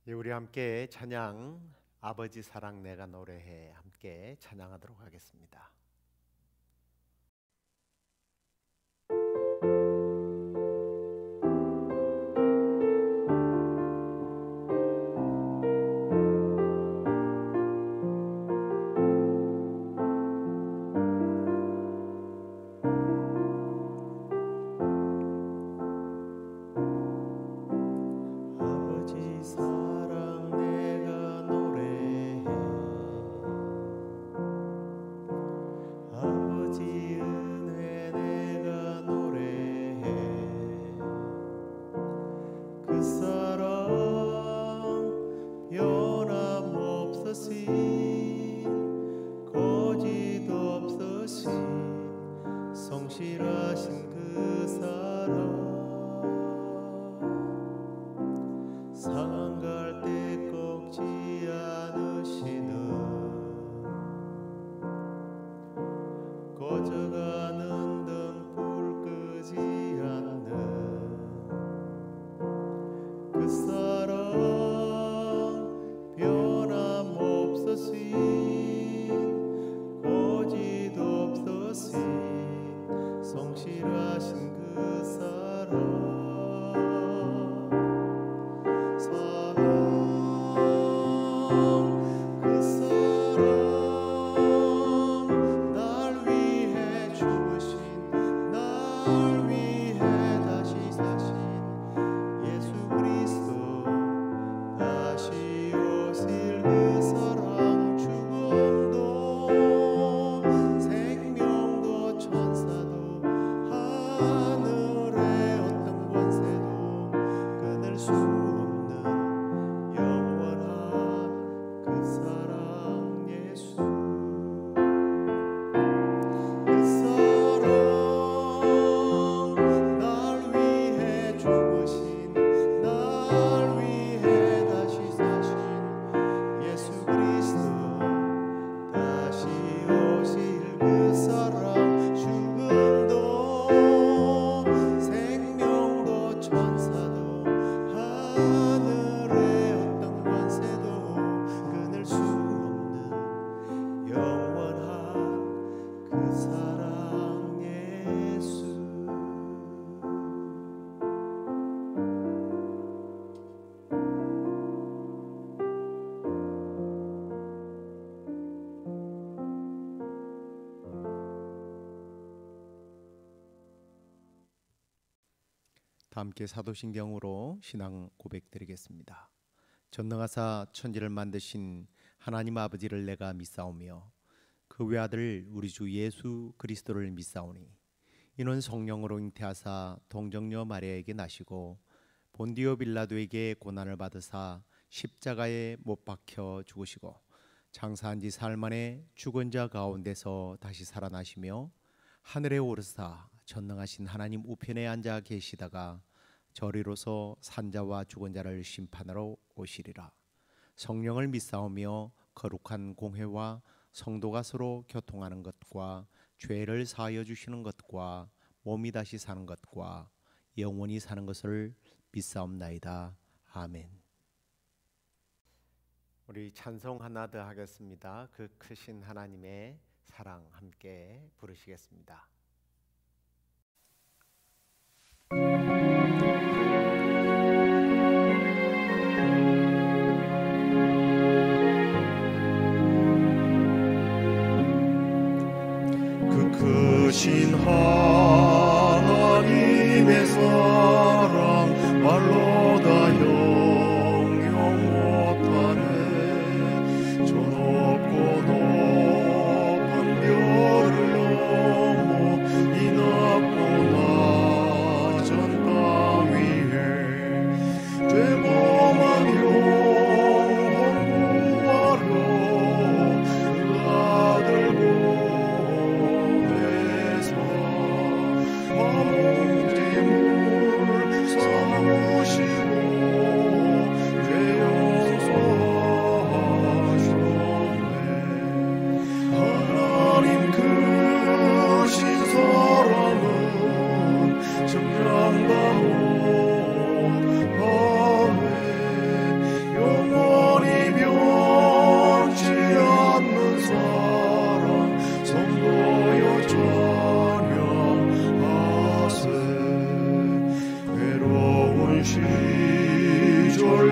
우리 함께 찬양 아버지 사랑 내가 노래해 함께 찬양하도록 하겠습니다. 성실하신 그 사랑 상한 갈 때 꺾지 않으시는 꺼져가는 등불 끄지 않는 그 사랑 변함없으신 거짓 없으신 성실하신 그 사랑 그 사랑 날 위해 죽으신 날 위해 다시 사신 예수 그리스도 다시 오실 그 사랑 죽음도 생명도 천사도 하늘의 어떤 권세도 끊을 수 없는 영원한 그 사랑 예수 그 사랑 날 위해 죽으신 날 위해 다시 사신 예수 그리스도 다시 오실 그 사랑 죽음도 생명도 천사도 하늘의 어떤 권세도 끊을 수 없는 영원한 그 사랑 예수 다 함께 사도신경으로 신앙 고백드리겠습니다. 전능하사 천지를 만드신 하나님 아버지를 내가 믿사오며 그 외아들 우리 주 예수 그리스도를 믿사오니 이는 성령으로 잉태하사 동정녀 마리아에게 나시고 본디오 빌라도에게 고난을 받으사 십자가에 못 박혀 죽으시고 장사한 지 사흘 만에 죽은 자 가운데서 다시 살아나시며 하늘에 오르사 전능하신 하나님 우편에 앉아 계시다가 저리로서 산자와 죽은 자를 심판하러 오시리라. 성령을 믿사오며 거룩한 공회와 성도가 서로 교통하는 것과 죄를 사하여 주시는 것과 몸이 다시 사는 것과 영원히 사는 것을 믿사옵나이다. 아멘. 우리 찬송 하나 더 하겠습니다. 그 크신 하나님의 사랑 함께 부르시겠습니다. 그 크신 하나님의 사랑 말로 다 영영 못하네 저 높고 높은 별을 넘어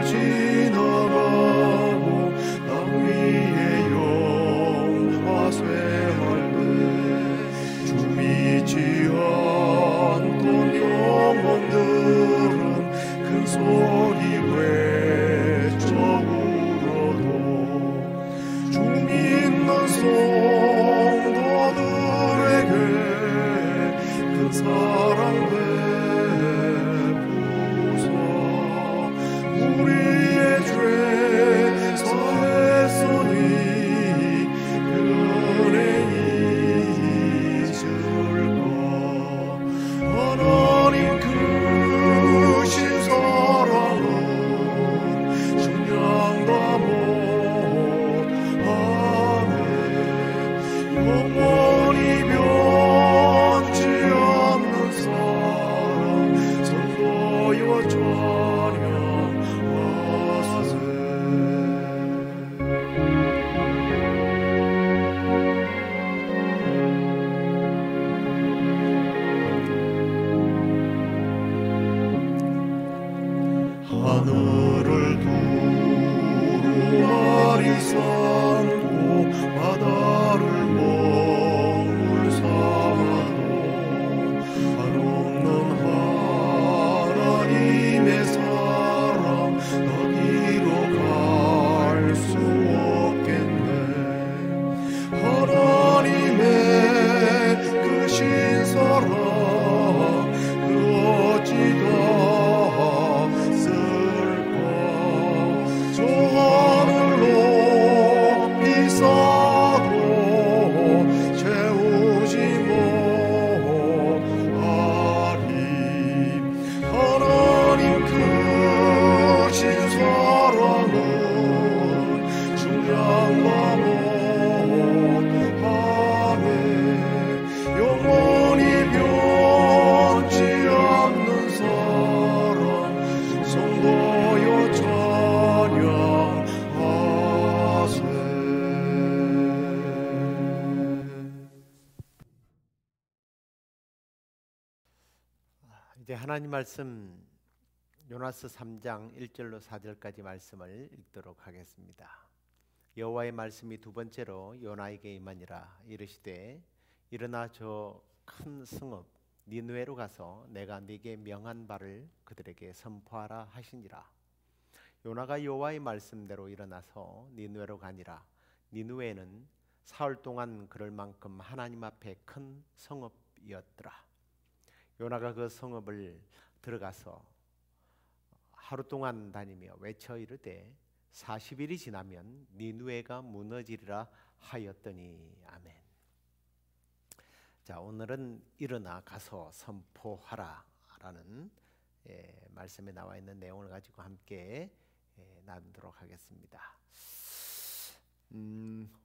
진언하고 땅 위에 영화쇠할 때 주미 지었던 영혼들은 큰 소리 외쳐 울어도 주 믿는 성도들에게 큰 사랑 베푸소 우리의 죄 사했으니 그 은혜 잊을까 하나님 크신 사랑은 증량다 못하네 영원히 변치 않는 사랑 선보여 찬양하세 하늘을 두루마리 삼고 바다를 먹물 삼아도 한없는 하나님의 사랑 어디로 갈 수 없겠네 하나님의 크신 사랑 그 어찌 닿았을까 저 하늘 높이 쌓아도 채우지 못하리 하나님 크신 사랑은 중량과 못하네 영원히 변치 않는 사랑 성도여 찬양하세 이제 하나님 말씀 요나스 3장 1절로 4절까지 말씀을 읽도록 하겠습니다. 여호와의 말씀이 두 번째로 요나에게 임하니라 이르시되 일어나 저 큰 성읍 니느웨로 가서 내가 네게 명한 바를 그들에게 선포하라 하시니라. 요나가 여호와의 말씀대로 일어나서 니느웨로 가니라. 니느웨는 사흘 동안 그럴 만큼 하나님 앞에 큰 성읍이었더라. 요나가 그 성읍을 들어가서 하루 동안 다니며 외쳐 이르되 40일이 지나면 니느웨가 무너지리라 하였더니 아멘. 자, 오늘은 일어나 가서 선포하라 라는 말씀에 나와 있는 내용을 가지고 함께 나누도록 하겠습니다.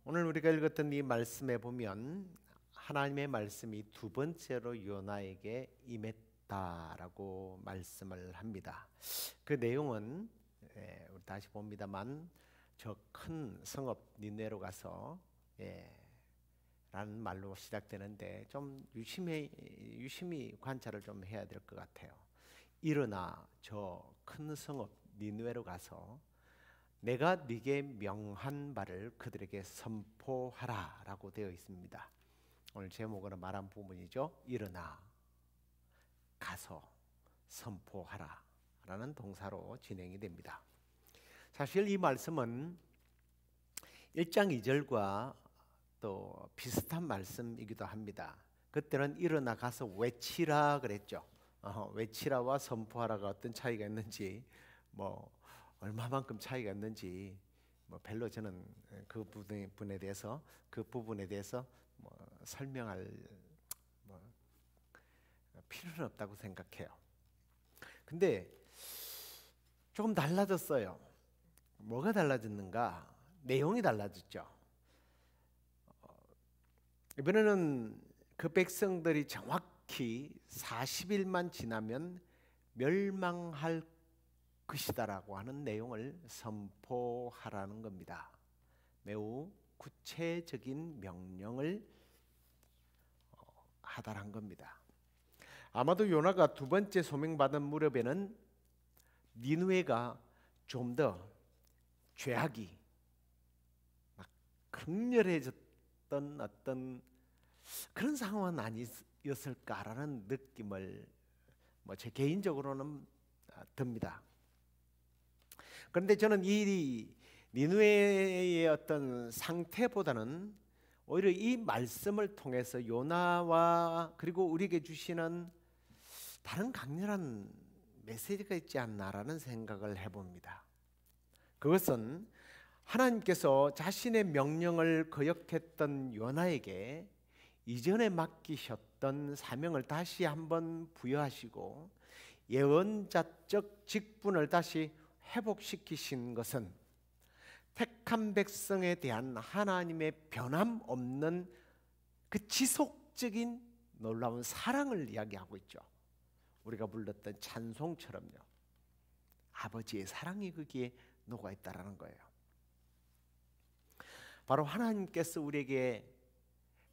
오늘 우리가 읽었던 이 말씀에 보면 하나님의 말씀이 두 번째로 요나에게 임했다라고 말씀을 합니다. 그 내용은 우리 다시 봅니다만 저 큰 성읍 니느웨로 가서 라는 말로 시작되는데 좀 유심히 관찰을 좀 해야 될 것 같아요. 일어나 저 큰 성읍 니느웨로 가서 내가 네게 명한 바를 그들에게 선포하라 라고 되어 있습니다. 오늘 제목으로 말한 부분이죠. 일어나 가서 선포하라 라는 동사로 진행이 됩니다. 사실 이 말씀은 1장 2절과 또 비슷한 말씀이기도 합니다. 그때는 일어나 가서 외치라 그랬죠. 외치라와 선포하라가 어떤 차이가 있는지 뭐 얼마만큼 차이가 있는지 뭐 별로 저는 그 부분에 대해서 뭐 설명할 필요는 없다고 생각해요. 근데 조금 달라졌어요. 뭐가 달라졌는가? 내용이 달라졌죠. 이번에는 그 백성들이 정확히 40일만 지나면 멸망할 것이다라고 하는 내용을 선포하라는 겁니다. 매우 구체적인 명령을 하다란 겁니다. 아마도 요나가 두 번째 소명받은 무렵에는 니느웨가 좀 더 죄악이 막 극렬해졌던 어떤 그런 상황은 아니었을까라는 느낌을 제 개인적으로는 듭니다. 그런데 저는 이 니느웨의 어떤 상태보다는 오히려 이 말씀을 통해서 요나와 그리고 우리에게 주시는 다른 강렬한 메시지가 있지 않나라는 생각을 해봅니다. 그것은 하나님께서 자신의 명령을 거역했던 요나에게 이전에 맡기셨던 사명을 다시 한번 부여하시고 예언자적 직분을 다시 회복시키신 것은 택한 백성에 대한 하나님의 변함없는 그 지속적인 놀라운 사랑을 이야기하고 있죠. 우리가 불렀던 찬송처럼요. 아버지의 사랑이 거기에 녹아있다라는 거예요. 바로 하나님께서 우리에게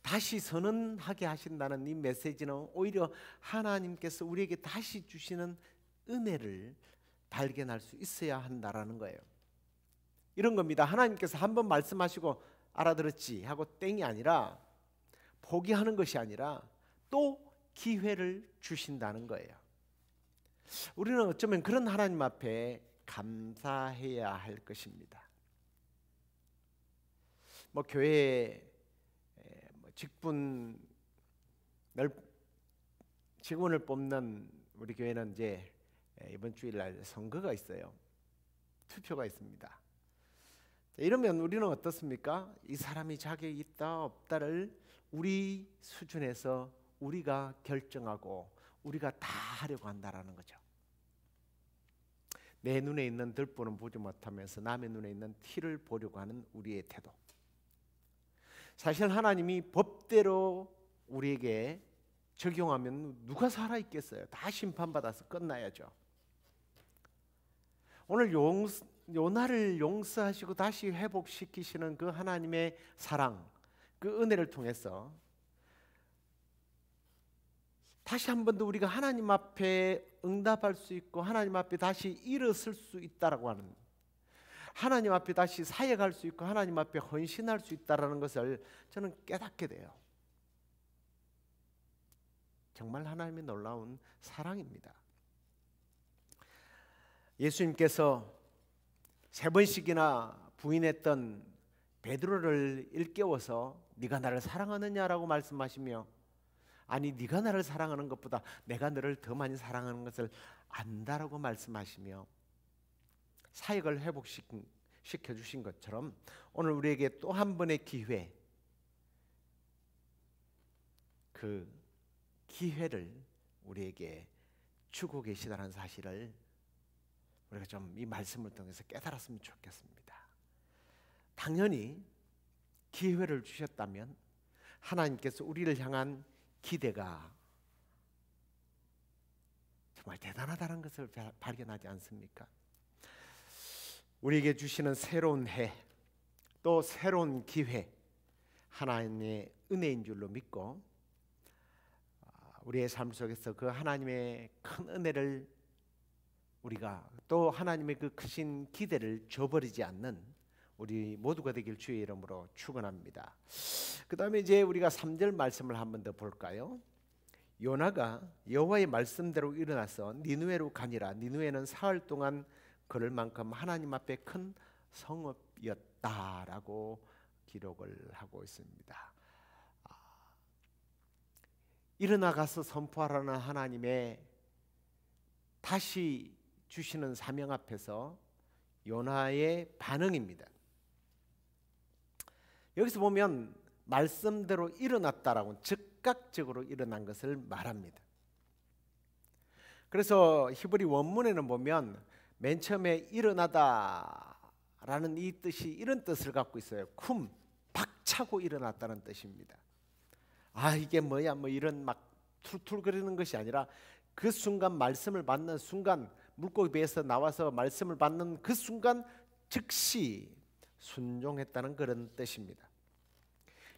다시 선언하게 하신다는 이 메시지는 오히려 하나님께서 우리에게 다시 주시는 은혜를 발견할 수 있어야 한다라는 거예요. 이런 겁니다. 하나님께서 한번 말씀하시고 알아들었지 하고 땡이 아니라, 포기하는 것이 아니라 또 기회를 주신다는 거예요. 우리는 어쩌면 그런 하나님 앞에 감사해야 할 것입니다. 교회에 직원을 뽑는 우리 교회는 이제 이번 주일날 선거가 있어요. 투표가 있습니다. 이러면 우리는 어떻습니까? 이 사람이 자격이 있다 없다를 우리 수준에서 우리가 결정하고 우리가 다 하려고 한다라는 거죠. 내 눈에 있는 들보는 보지 못하면서 남의 눈에 있는 티를 보려고 하는 우리의 태도. 사실 하나님이 법대로 우리에게 적용하면 누가 살아있겠어요? 다 심판받아서 끝나야죠. 오늘 요나를 용서하시고 다시 회복시키시는 그 하나님의 사랑, 그 은혜를 통해서 다시 한 번 더 우리가 하나님 앞에 응답할 수 있고 하나님 앞에 다시 일어설 수 있다라고 하는, 하나님 앞에 다시 사역할 수 있고 하나님 앞에 헌신할 수 있다라는 것을 저는 깨닫게 돼요. 정말 하나님의 놀라운 사랑입니다. 예수님께서 3번씩이나 부인했던 베드로를 일깨워서 네가 나를 사랑하느냐라고 말씀하시며, 아니 네가 나를 사랑하는 것보다 내가 너를 더 많이 사랑하는 것을 안다라고 말씀하시며 사역을 회복시켜 주신 것처럼 오늘 우리에게 또 한 번의 기회, 그 기회를 우리에게 주고 계시다는 사실을 우리가 좀 이 말씀을 통해서 깨달았으면 좋겠습니다. 당연히 기회를 주셨다면 하나님께서 우리를 향한 기대가 정말 대단하다는 것을 발견하지 않습니까? 우리에게 주시는 새로운 해, 또 새로운 기회, 하나님의 은혜인 줄로 믿고 우리의 삶 속에서 그 하나님의 큰 은혜를 우리가 또 하나님의 그 크신 기대를 저버리지 않는 우리 모두가 되길 주의 이름으로 축원합니다. 그 다음에 이제 우리가 3절 말씀을 한 번 더 볼까요? 요나가 여호와의 말씀대로 일어나서 니느웨로 가니라. 니느웨는 사흘 동안 걸을 만큼 하나님 앞에 큰 성읍이었다라고 기록을 하고 있습니다. 일어나가서 선포하라는 하나님의 다시 주시는 사명 앞에서 요나의 반응입니다. 여기서 보면 말씀대로 일어났다라고 즉각적으로 일어난 것을 말합니다. 그래서 히브리 원문에는 보면 맨 처음에 일어나다라는 이 뜻이 이런 뜻을 갖고 있어요. 쿰, 박차고 일어났다는 뜻입니다. 아 이게 뭐야 뭐 이런 막 툴툴거리는 것이 아니라 그 순간 말씀을 받는 순간, 물고기 배에서 나와서 말씀을 받는 그 순간 즉시 순종했다는 그런 뜻입니다.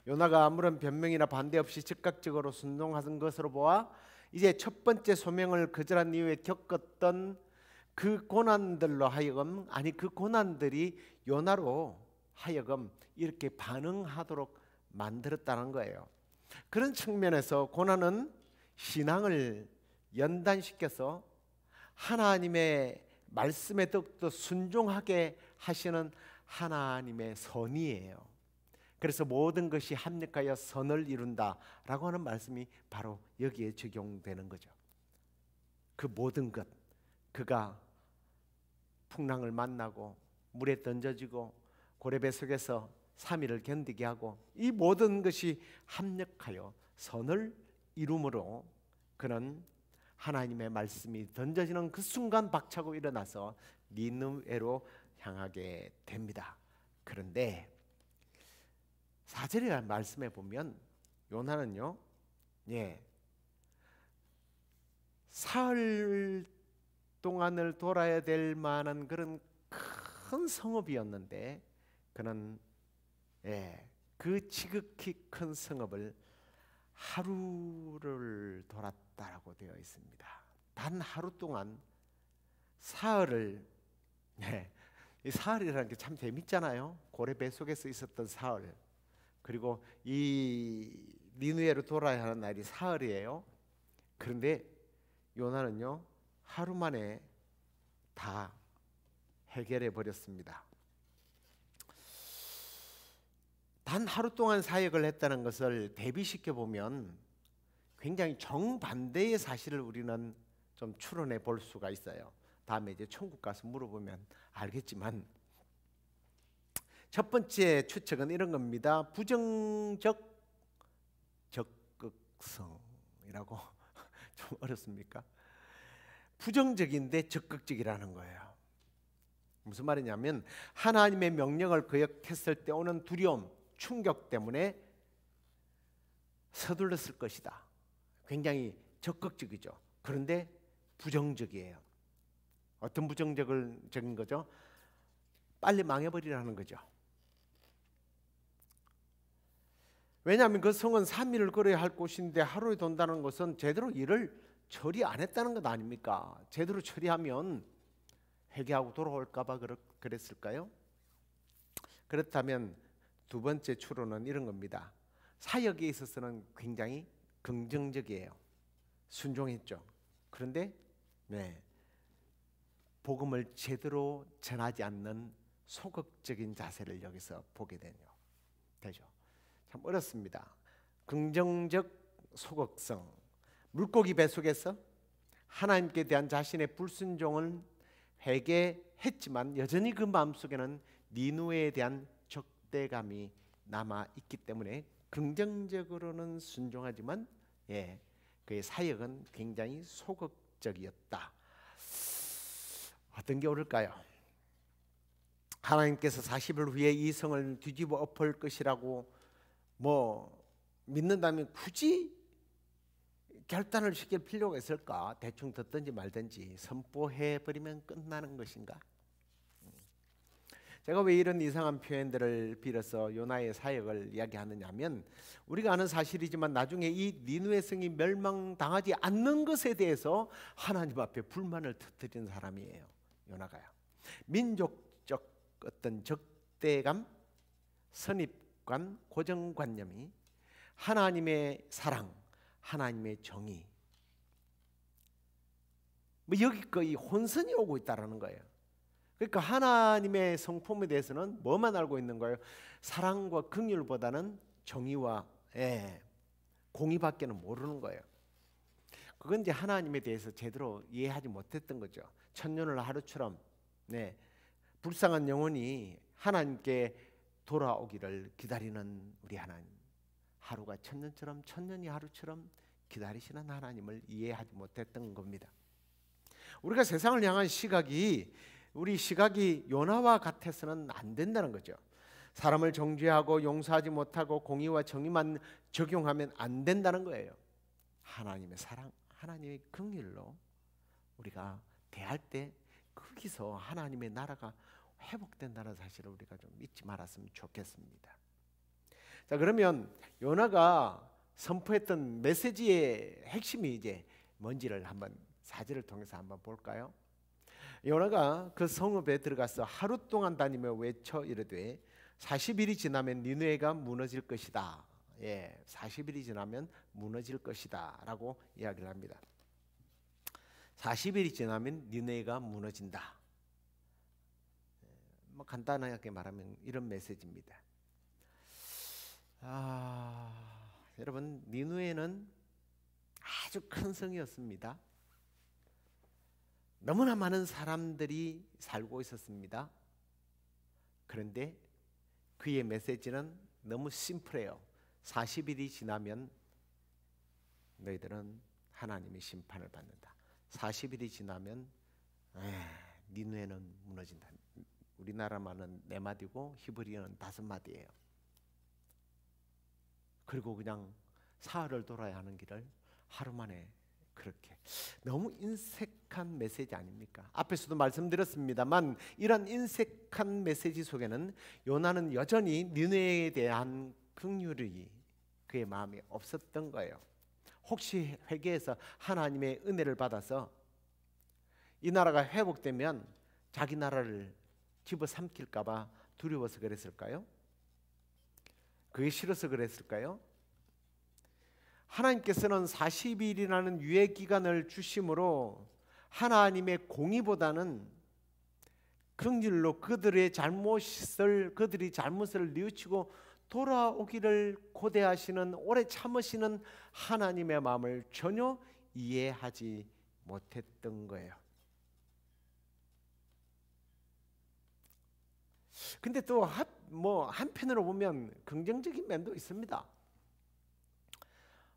요나가 아무런 변명이나 반대 없이 즉각적으로 순종하는 것으로 보아 이제 첫 번째 소명을 거절한 이후에 겪었던 그 고난들로 하여금, 아니 그 고난들이 요나로 하여금 이렇게 반응하도록 만들었다는 거예요. 그런 측면에서 고난은 신앙을 연단시켜서 하나님의 말씀에 더욱더 순종하게 하시는 하나님의 선의예요. 그래서 모든 것이 합력하여 선을 이룬다라고 하는 말씀이 바로 여기에 적용되는 거죠. 그 모든 것, 그가 풍랑을 만나고 물에 던져지고 고래배 속에서 3일을 견디게 하고 이 모든 것이 합력하여 선을 이룸으로 그는 하나님의 말씀이 던져지는 그 순간 박차고 일어나서 니느웨로 향하게 됩니다. 그런데 4절의 말씀에 보면 요나는요, 사흘 동안을 돌아야 될 만한 그런 큰 성읍이었는데 그는 그 지극히 큰 성읍을 하루를 돌았다라고 되어 있습니다. 단 하루 동안 사흘을, 이 사흘이라는 게 참 재밌잖아요. 고래배 속에서 있었던 사흘, 그리고 이 니느웨로 돌아야 하는 날이 사흘이에요. 그런데 요나는요, 하루 만에 다 해결해 버렸습니다. 단 하루 동안 사역을 했다는 것을 대비시켜 보면 굉장히 정반대의 사실을 우리는 좀 추론해 볼 수가 있어요. 다음에 이제 천국 가서 물어보면 알겠지만, 첫 번째 추측은 이런 겁니다. 부정적 적극성이라고 좀 어렵습니까? 부정적인데 적극적이라는 거예요. 무슨 말이냐면 하나님의 명령을 거역했을 때 오는 두려움, 충격 때문에 서둘렀을 것이다. 굉장히 적극적이죠. 그런데 부정적이에요. 어떤 부정적인 거죠? 빨리 망해버리라는 거죠. 왜냐하면 그 성은 3일을 걸어야 할 곳인데 하루에 돈다는 것은 제대로 일을 처리 안 했다는 것 아닙니까? 제대로 처리하면 회개하고 돌아올까 봐 그랬을까요? 그렇다면 두 번째 추론은 이런 겁니다. 사역에 있어서는 굉장히 긍정적이에요. 순종했죠. 그런데 복음을 제대로 전하지 않는 소극적인 자세를 여기서 보게 되죠. 참 어렵습니다. 긍정적 소극성, 물고기 배 속에서 하나님께 대한 자신의 불순종을 회개했지만 여전히 그 마음속에는 니느웨에 대한 적대감이 남아있기 때문에 긍정적으로는 순종하지만 그의 사역은 굉장히 소극적이었다. 어떤 게 옳을까요? 하나님께서 40일 후에 이 성을 뒤집어 엎을 것이라고 믿는다면 굳이 결단을 시킬 필요가 있을까? 대충 듣든지 말든지 선포해버리면 끝나는 것인가? 제가 왜 이런 이상한 표현들을 빌어서 요나의 사역을 이야기하느냐 하면 우리가 아는 사실이지만 나중에 이 니느웨 성이 멸망당하지 않는 것에 대해서 하나님 앞에 불만을 터뜨리는 사람이에요. 요나가요. 민족적 어떤 적대감, 선입관, 고정관념이 하나님의 사랑, 하나님의 정의, 여기까지 혼선이 오고 있다는 거예요. 그러니까 하나님의 성품에 대해서는 뭐만 알고 있는 거예요? 사랑과 긍휼보다는 정의와 공의밖에는 모르는 거예요. 그건 이제 하나님에 대해서 제대로 이해하지 못했던 거죠. 천년을 하루처럼 불쌍한 영혼이 하나님께 돌아오기를 기다리는 우리 하나님, 하루가 천년처럼 천년이 하루처럼 기다리시는 하나님을 이해하지 못했던 겁니다. 우리가 세상을 향한 시각이 우리 시각이 요나와 같아서는 안 된다는 거죠. 사람을 정죄하고 용서하지 못하고 공의와 정의만 적용하면 안 된다는 거예요. 하나님의 사랑, 하나님의 긍휼로 우리가 대할 때 거기서 하나님의 나라가 회복된다는 사실을 우리가 좀 잊지 말았으면 좋겠습니다. 자, 그러면 요나가 선포했던 메시지의 핵심이 이제 뭔지를 한번 4절을 통해서 한번 볼까요? 요나가 그 성읍에 들어가서 하루 동안 다니며 외쳐 이르되 40일이 지나면 니느웨가 무너질 것이다. 40일이 지나면 무너질 것이다 라고 이야기를 합니다. 40일이 지나면 니느웨가 무너진다. 뭐 간단하게 말하면 이런 메시지입니다. 여러분, 니느웨는 아주 큰 성이었습니다. 너무나 많은 사람들이 살고 있었습니다. 그런데 그의 메시지는 너무 심플해요. 40일이 지나면 너희들은 하나님의 심판을 받는다. 40일이 지나면 니느웨는 무너진다. 우리나라 말은 4마디고 히브리어는 5마디예요. 그리고 그냥 사흘을 돌아야 하는 길을 하루 만에 그렇게. 너무 인색한 메시지 아닙니까? 앞에서도 말씀드렸습니다만 이런 인색한 메시지 속에는 요나는 여전히 니느웨에 대한 긍휼이 그의 마음에 없었던 거예요. 혹시 회개해서 하나님의 은혜를 받아서 이 나라가 회복되면 자기 나라를 집어삼킬까 봐 두려워서 그랬을까요? 그게 싫어서 그랬을까요? 하나님께서는 40일이라는 유예 기간을 주심으로 하나님의 공의보다는 긍휼로 그들이 잘못을 뉘우치고 돌아오기를 고대하시는, 오래 참으시는 하나님의 마음을 전혀 이해하지 못했던 거예요. 근데 또 한편으로 보면 긍정적인 면도 있습니다.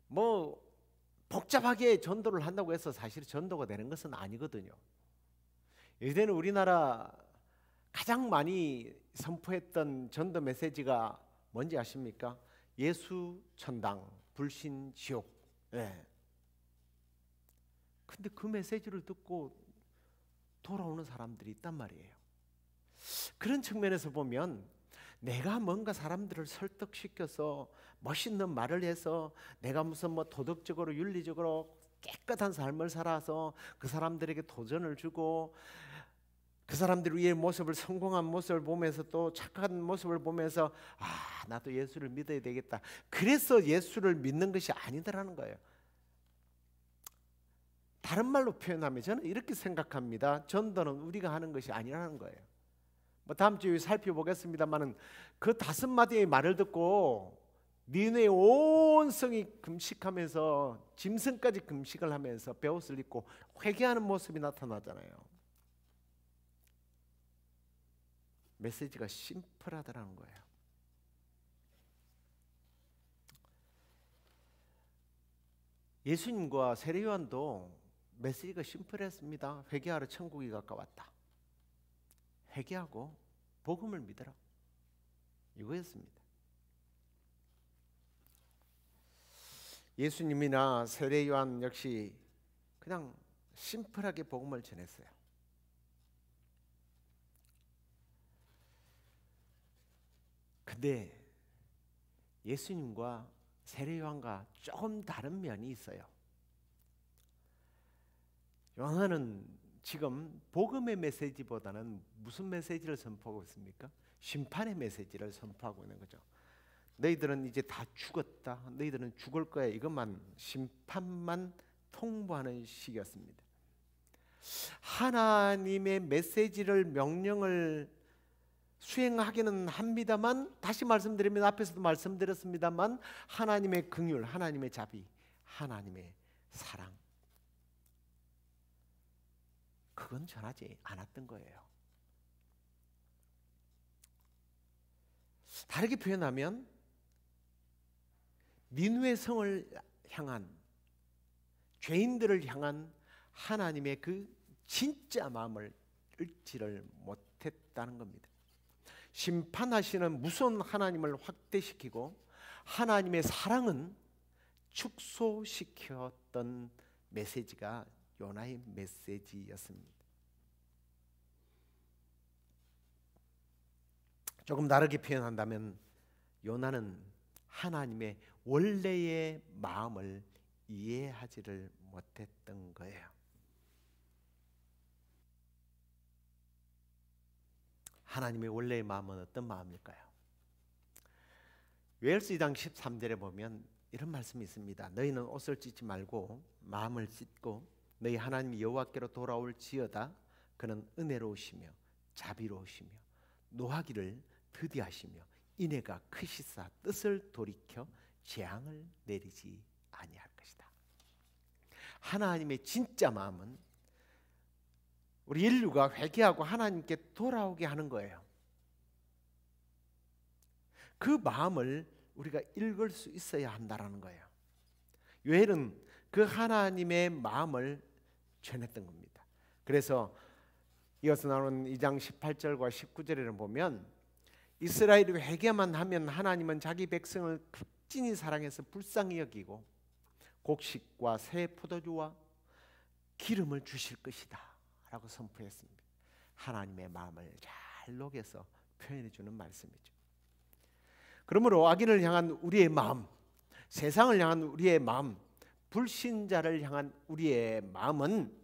뭐 복잡하게 전도를 한다고 해서 사실 전도가 되는 것은 아니거든요. 예전에 우리나라 가장 많이 선포했던 전도 메시지가 뭔지 아십니까? 예수 천당, 불신 지옥. 근데 그 메시지를 듣고 돌아오는 사람들이 있단 말이에요. 그런 측면에서 보면 내가 뭔가 사람들을 설득시켜서 멋있는 말을 해서 내가 무슨 도덕적으로 윤리적으로 깨끗한 삶을 살아서 그 사람들에게 도전을 주고 그 사람들 위의 모습을, 성공한 모습을 보면서 또 착한 모습을 보면서 나도 예수를 믿어야 되겠다. 그래서 예수를 믿는 것이 아니더라는 거예요. 다른 말로 표현하면 저는 이렇게 생각합니다. 전도는 우리가 하는 것이 아니라는 거예요. 다음 주에 살펴보겠습니다만은 그 5마디의 말을 듣고 니느웨 온 성이 금식하면서 짐승까지 금식을 하면서 베옷을 입고 회개하는 모습이 나타나잖아요. 메시지가 심플하더라는 거예요. 예수님과 세례요한도 메시지가 심플했습니다. 회개하러 천국이 가까웠다. 회개하고 복음을 믿어라. 이거였습니다. 예수님이나 세례요한 역시 그냥 심플하게 복음을 전했어요. 근데 예수님과 세례요한과 조금 다른 면이 있어요. 요한은 지금 복음의 메시지보다는 무슨 메시지를 선포하고 있습니까? 심판의 메시지를 선포하고 있는 거죠. 너희들은 이제 다 죽었다. 너희들은 죽을 거야. 이것만, 심판만 통보하는 시기였습니다. 하나님의 메시지를, 명령을 수행하기는 합니다만, 다시 말씀드리면 앞에서도 말씀드렸습니다만, 하나님의 긍휼, 하나님의 자비, 하나님의 사랑, 그건 전하지 않았던 거예요. 다르게 표현하면 니느웨 성을 향한, 죄인들을 향한 하나님의 그 진짜 마음을 읽지를 못했다는 겁니다. 심판하시는 무서운 하나님을 확대시키고 하나님의 사랑은 축소시켰던 메시지가 요나의 메시지였습니다. 조금 다르게 표현한다면 요나는 하나님의 원래의 마음을 이해하지를 못했던 거예요. 하나님의 원래의 마음은 어떤 마음일까요? 웨일스 2장 13절에 보면 이런 말씀이 있습니다. 너희는 옷을 찢지 말고 마음을 찢고 너희 하나님 여호와께로 돌아올지어다. 그는 은혜로우시며 자비로우시며 노하기를 더디하시며 인애가 크시사 뜻을 돌이켜 재앙을 내리지 아니할 것이다. 하나님의 진짜 마음은 우리 인류가 회개하고 하나님께 돌아오게 하는 거예요. 그 마음을 우리가 읽을 수 있어야 한다라는 거예요. 요엘은 그 하나님의 마음을 전했던 겁니다. 그래서 이어서 나오는 2장 18절과 19절에는 보면 이스라엘이 회개만 하면 하나님은 자기 백성을 극진히 사랑해서 불쌍히 여기고 곡식과 새 포도주와 기름을 주실 것이다 라고 선포했습니다. 하나님의 마음을 잘 녹여서 표현해 주는 말씀이죠. 그러므로 악인을 향한 우리의 마음, 세상을 향한 우리의 마음, 불신자를 향한 우리의 마음은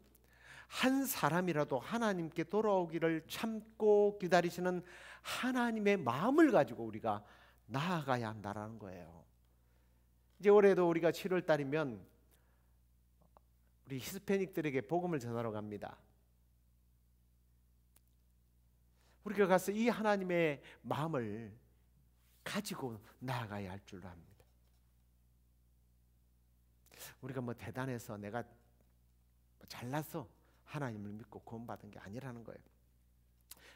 한 사람이라도 하나님께 돌아오기를 참고 기다리시는 하나님의 마음을 가지고 우리가 나아가야 한다는 거예요. 이제 올해도 우리가 7월 달이면 우리 히스패닉들에게 복음을 전하러 갑니다. 우리가 가서 이 하나님의 마음을 가지고 나아가야 할 줄로 압니다. 우리가 뭐 대단해서 내가 잘나서 하나님을 믿고 구원받은 게 아니라는 거예요.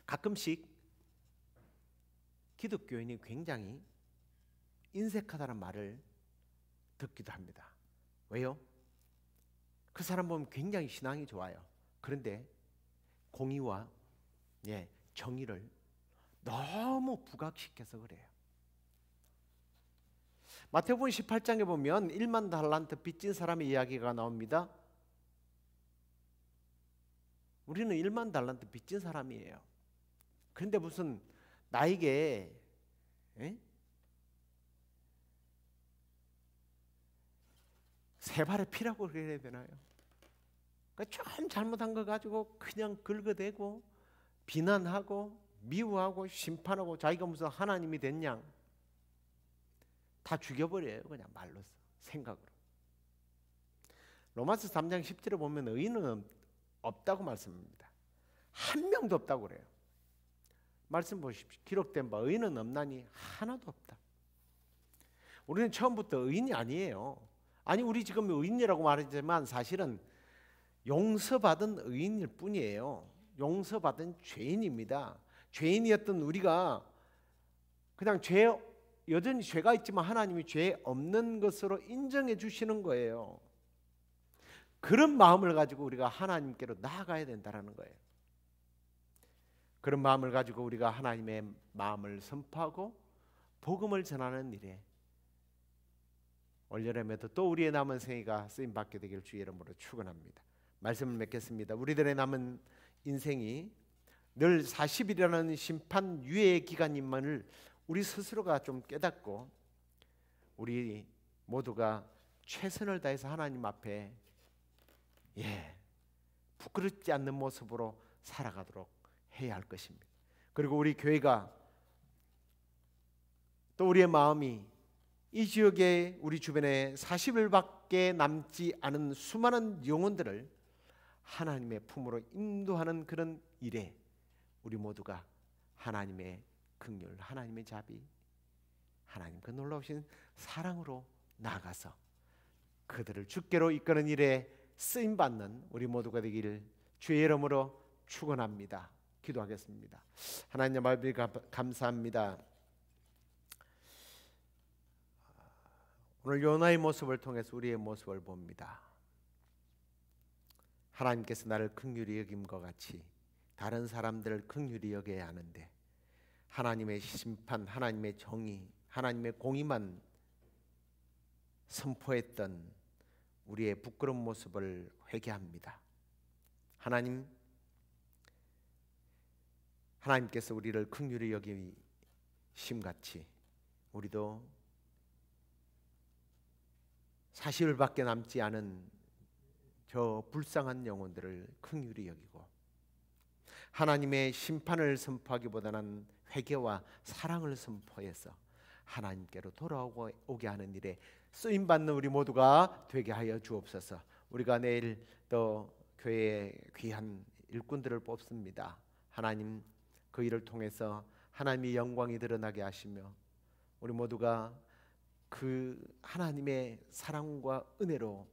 가끔씩 기독교인이 굉장히 인색하다는 말을 듣기도 합니다. 왜요? 그 사람 보면 굉장히 신앙이 좋아요. 그런데 공의와 정의를 너무 부각시켜서 그래요. 마태복음 18장에 보면 1만 달란트 빚진 사람의 이야기가 나옵니다. 우리는 1만 달란트 빚진 사람이에요. 그런데 무슨 나에게 세 발의 피라고 그래야 되나요? 그러니까 좀 잘못한 거 가지고 그냥 긁어대고 비난하고 미워하고 심판하고 자기가 무슨 하나님이 됐냐 다 죽여버려요. 그냥 말로서 생각으로. 로마서 3장 10절에 보면 의인은 없다고 말씀합니다. 한 명도 없다고 그래요. 말씀 보십시오. 기록된 바 의인은 없나니 하나도 없다. 우리는 처음부터 의인이 아니에요. 아니 우리 지금 의인이라고 말하지만 사실은 용서받은 의인일 뿐이에요. 용서받은 죄인입니다. 죄인이었던 우리가 그냥 여전히 죄가 있지만 하나님이 죄 없는 것으로 인정해 주시는 거예요. 그런 마음을 가지고 우리가 하나님께로 나아가야 된다는 거예요. 그런 마음을 가지고 우리가 하나님의 마음을 선포하고 복음을 전하는 일에 올여름에도 또 우리의 남은 생애가 쓰임 받게 되기를 주의 이름으로 축원합니다. 말씀을 맺겠습니다. 우리들의 남은 인생이 늘 40일이라는 심판 유예의 기간임만을 우리 스스로가 좀 깨닫고 우리 모두가 최선을 다해서 하나님 앞에 부끄럽지 않는 모습으로 살아가도록 해야 할 것입니다. 그리고 우리 교회가 또 우리의 마음이 이 지역에 우리 주변에 40일밖에 남지 않은 수많은 영혼들을 하나님의 품으로 인도하는 그런 일에 우리 모두가 하나님의 긍휼, 하나님의 자비, 하나님 그 놀라우신 사랑으로 나아가서 그들을 주께로 이끄는 일에 쓰임받는 우리 모두가 되기를 주의 이름으로 축원합니다. 기도하겠습니다. 하나님 아버지 감사합니다. 오늘 요나의 모습을 통해서 우리의 모습을 봅니다. 하나님께서 나를 긍휼히 여김과 같이 다른 사람들을 긍휼히 여겨야 하는데 하나님의 심판, 하나님의 정의, 하나님의 공의만 선포했던 우리의 부끄러운 모습을 회개합니다. 하나님께서 우리를 긍휼히 여기심같이 우리도 40일밖에 남지 않은 저 불쌍한 영혼들을 긍휼히 여기고 하나님의 심판을 선포하기보다는 회개와 사랑을 선포해서 하나님께로 돌아오게 하는 일에 쓰임받는 우리 모두가 되게 하여 주옵소서. 우리가 내일 또 교회에 귀한 일꾼들을 뽑습니다. 하나님 그 일을 통해서 하나님의 영광이 드러나게 하시며 우리 모두가 그 하나님의 사랑과 은혜로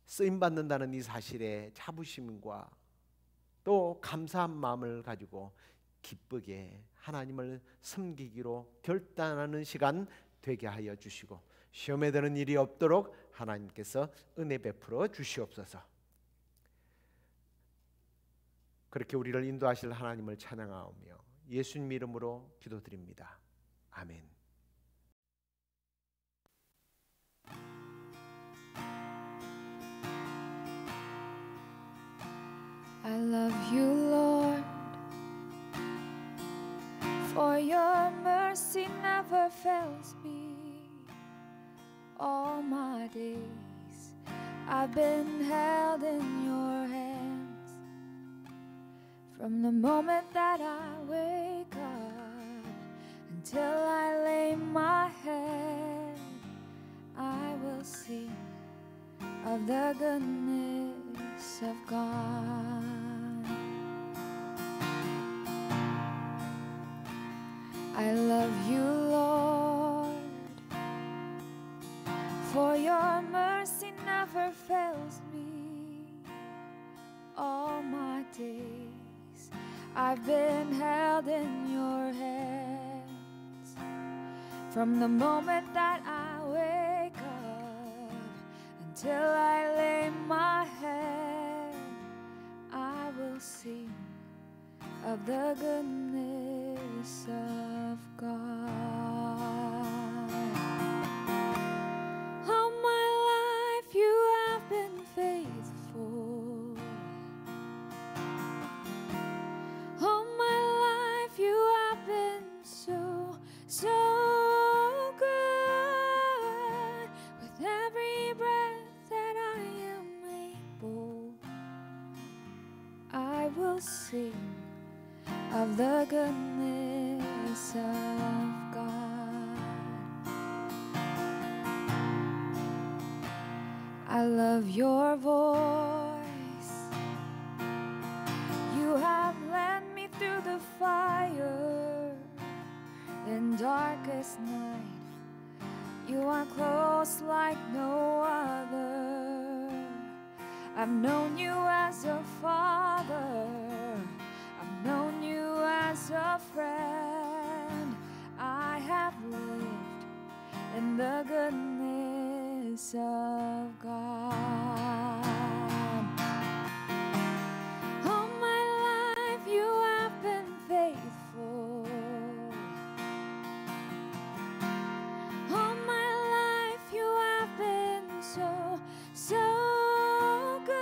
쓰임받는다는 이 사실에 자부심과 또 감사한 마음을 가지고 기쁘게 하나님을 섬기기로 결단하는 시간 되게 하여 주시고 시험에 드는 일이 없도록 하나님께서 은혜 베풀어 주시옵소서. 그렇게 우리를 인도하실 하나님을 찬양하오며 예수님 이름으로 기도드립니다. 아멘. I love you, Lord, for your mercy never fails me. All my days I've been held in your hands. From the moment that I wake up until I lay my head, I will sing of the goodness of God. I love you, Lord, for your mercy never fails me. All my days I've been held in your hands. From the moment that I wake up until I lay my head, I will sing of the goodness of God. All my life you have been faithful. All my life you have been so good. With every breath that I am able, I will sing of the goodness of God. I love your voice. You have led me through the fire in darkest night. You are close like no other. I've known you as a father. I've known you as a friend. I have lived in the goodness of God. All my life you have been faithful. All my life you have been so good.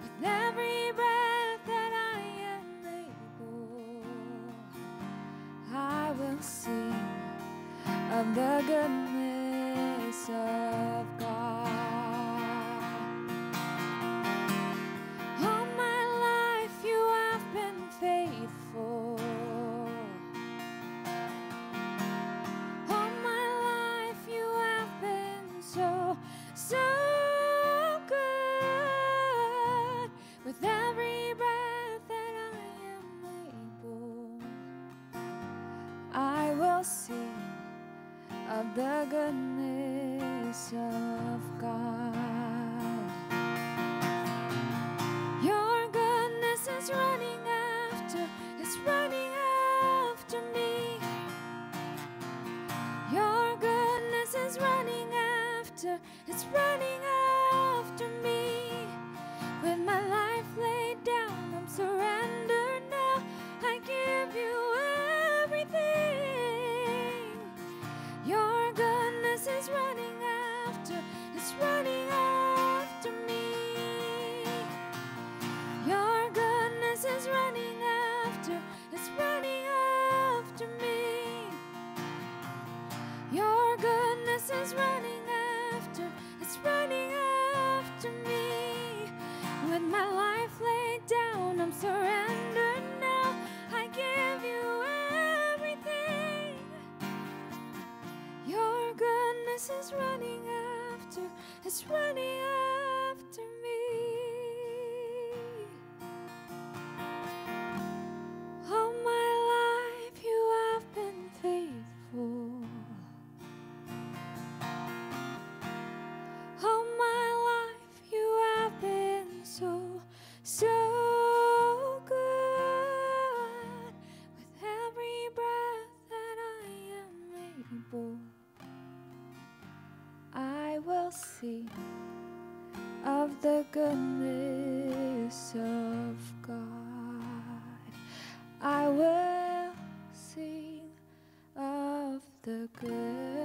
With every breath that I am able, I will sing of the goodness of God. All my life you have been faithful. All my life you have been so good. With every breath that I am able, I will sing of the goodness of God. Your goodness is running after, it's running after me. Your goodness is running after, it's running after me. With my life laid down, I'm surrendered now. I give you everything. Your goodness is running after, it's running after me. Your goodness is running after, it's running sing of the goodness of God. I will sing of the goodness